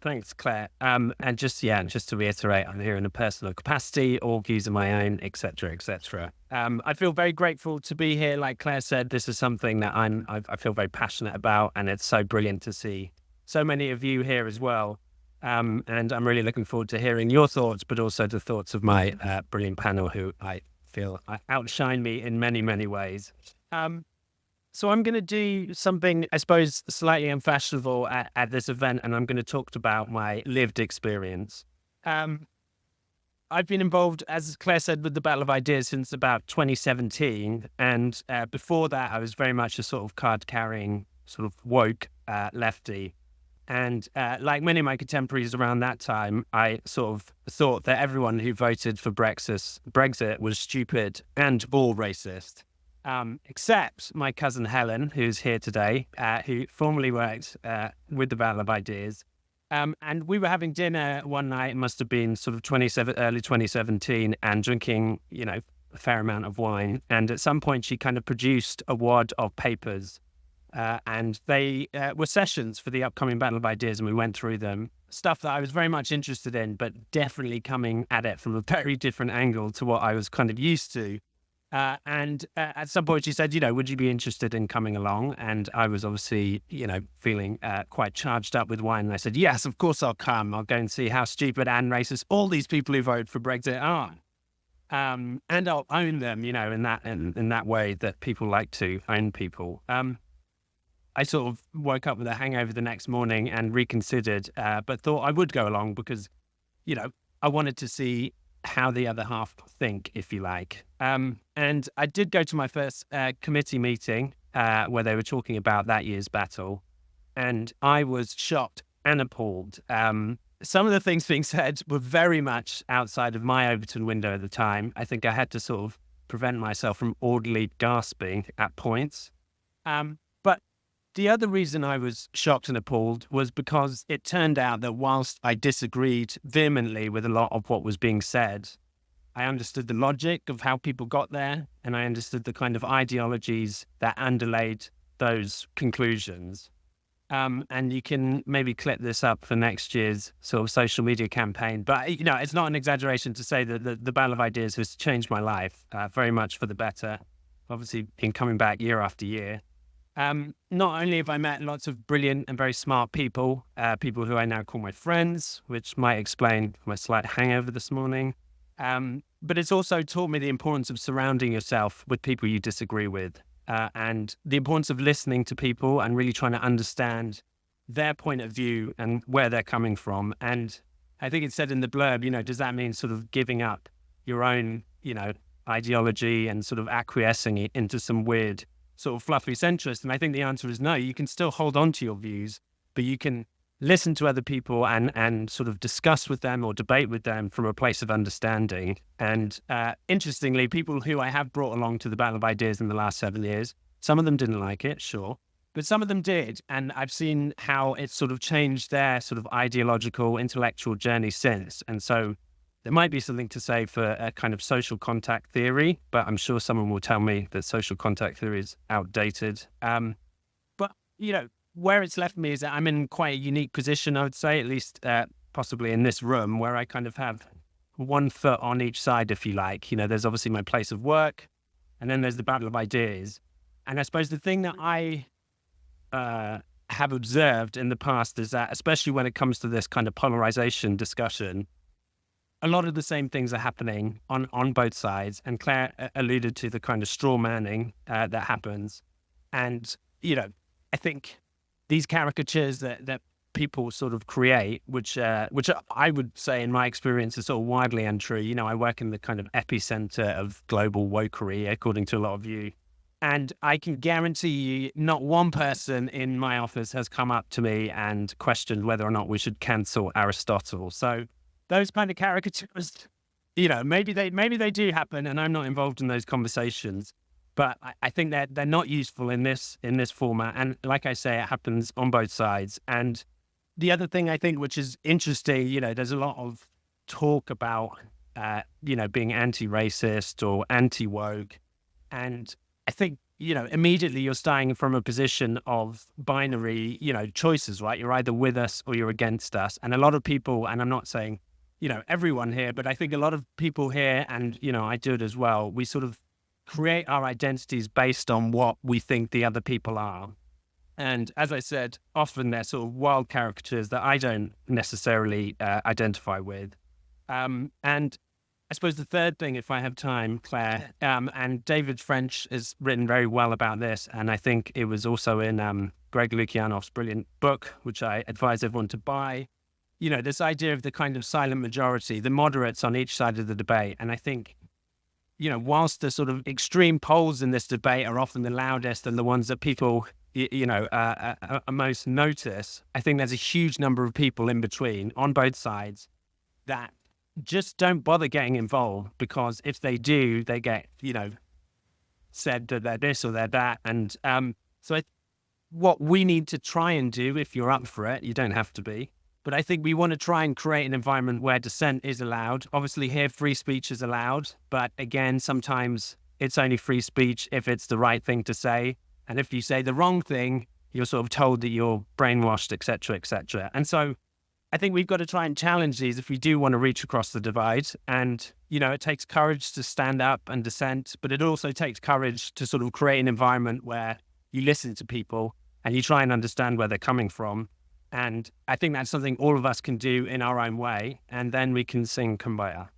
Thanks, Claire. And just to reiterate, I'm here in a personal capacity, all views are my own, etc., etc. I feel very grateful to be here. Like Claire said, this is something that I feel very passionate about, and it's so brilliant to see so many of you here as well. And I'm really looking forward to hearing your thoughts, but also the thoughts of my brilliant panel, who I feel outshine me in many, many ways. Um, so I'm going to do something, I suppose, slightly unfashionable at this event, and I'm going to talk about my lived experience. Um, I've been involved, as Claire said, with the Battle of Ideas since about 2017, and before that, I was very much a sort of card-carrying, sort of woke lefty. And like many of my contemporaries around that time, I sort of thought that everyone who voted for Brexit was stupid and all racist. Except my cousin Helen, who's here today, who formerly worked with the Battle of Ideas. And we were having dinner one night, it must have been sort of early 2017, and drinking, a fair amount of wine. And at some point, she kind of produced a wad of papers, and they were sessions for the upcoming Battle of Ideas, and we went through them. Stuff that I was very much interested in, but definitely coming at it from a very different angle to what I was kind of used to. And at some point she said, would you be interested in coming along? And I was obviously, feeling quite charged up with wine. And I said, yes, of course I'll come. I'll go and see how stupid and racist all these people who vote for Brexit are. And I'll own them, in that way that people like to own people. I sort of woke up with a hangover the next morning and reconsidered, but thought I would go along because, I wanted to see how the other half think, if you like. And I did go to my first committee meeting where they were talking about that year's battle, and I was shocked and appalled. Some of the things being said were very much outside of my Overton window at the time. I think I had to sort of prevent myself from audibly gasping at points. But the other reason I was shocked and appalled was because it turned out that whilst I disagreed vehemently with a lot of what was being said, I understood the logic of how people got there, and I understood the kind of ideologies that underlaid those conclusions. And you can maybe clip this up for next year's sort of social media campaign. But, it's not an exaggeration to say that the Battle of Ideas has changed my life very much for the better, obviously in coming back year after year. Not only have I met lots of brilliant and very smart people, people who I now call my friends, which might explain my slight hangover this morning, but it's also taught me the importance of surrounding yourself with people you disagree with, and the importance of listening to people and really trying to understand their point of view and where they're coming from. And I think it said in the blurb, does that mean sort of giving up your own, ideology and sort of acquiescing it into some weird sort of fluffy centrist? And I think the answer is no. You can still hold on to your views, but you can listen to other people and sort of discuss with them or debate with them from a place of understanding. And interestingly, people who I have brought along to the Battle of Ideas in the last 7 years, some of them didn't like it, sure, but some of them did. And I've seen how it's sort of changed their sort of ideological, intellectual journey since. And so there might be something to say for a kind of social contact theory, but I'm sure someone will tell me that social contact theory is outdated. But, where it's left me is that I'm in quite a unique position, I would say, at least possibly in this room, where I kind of have one foot on each side, if you like. There's obviously my place of work, and then there's the Battle of Ideas. And I suppose the thing that I have observed in the past is that, especially when it comes to this kind of polarization discussion, a lot of the same things are happening on both sides. And Claire alluded to the kind of straw manning that happens. And, I think these caricatures that people sort of create, which I would say in my experience is sort of widely untrue. I work in the kind of epicenter of global wokery, according to a lot of you. And I can guarantee you not one person in my office has come up to me and questioned whether or not we should cancel Aristotle. So those kind of caricatures, maybe they do happen, and I'm not involved in those conversations. But I think they're not useful in this format. And like I say, it happens on both sides. And the other thing I think, which is interesting, there's a lot of talk about, being anti-racist or anti-woke. And I think immediately you're starting from a position of binary, choices, right? You're either with us or you're against us. And a lot of people, and I'm not saying, everyone here, but I think a lot of people here, and, I do it as well, we sort of create our identities based on what we think the other people are. And as I said, often they're sort of wild caricatures that I don't necessarily identify with. And I suppose the third thing, if I have time, Claire, and David French has written very well about this, and I think it was also in Greg Lukianoff's brilliant book, which I advise everyone to buy, this idea of the kind of silent majority, the moderates on each side of the debate. And I think, whilst the sort of extreme poles in this debate are often the loudest and the ones that people, most notice, I think there's a huge number of people in between on both sides that just don't bother getting involved, because if they do, they get, said that they're this or they're that. And what we need to try and do, if you're up for it, you don't have to be, but I think we want to try and create an environment where dissent is allowed. Obviously here, free speech is allowed, but again, sometimes it's only free speech if it's the right thing to say. And if you say the wrong thing, you're sort of told that you're brainwashed, et cetera, et cetera. And so I think we've got to try and challenge these if we do want to reach across the divide. And, it takes courage to stand up and dissent, but it also takes courage to sort of create an environment where you listen to people and you try and understand where they're coming from. And I think that's something all of us can do in our own way. And then we can sing Kumbaya.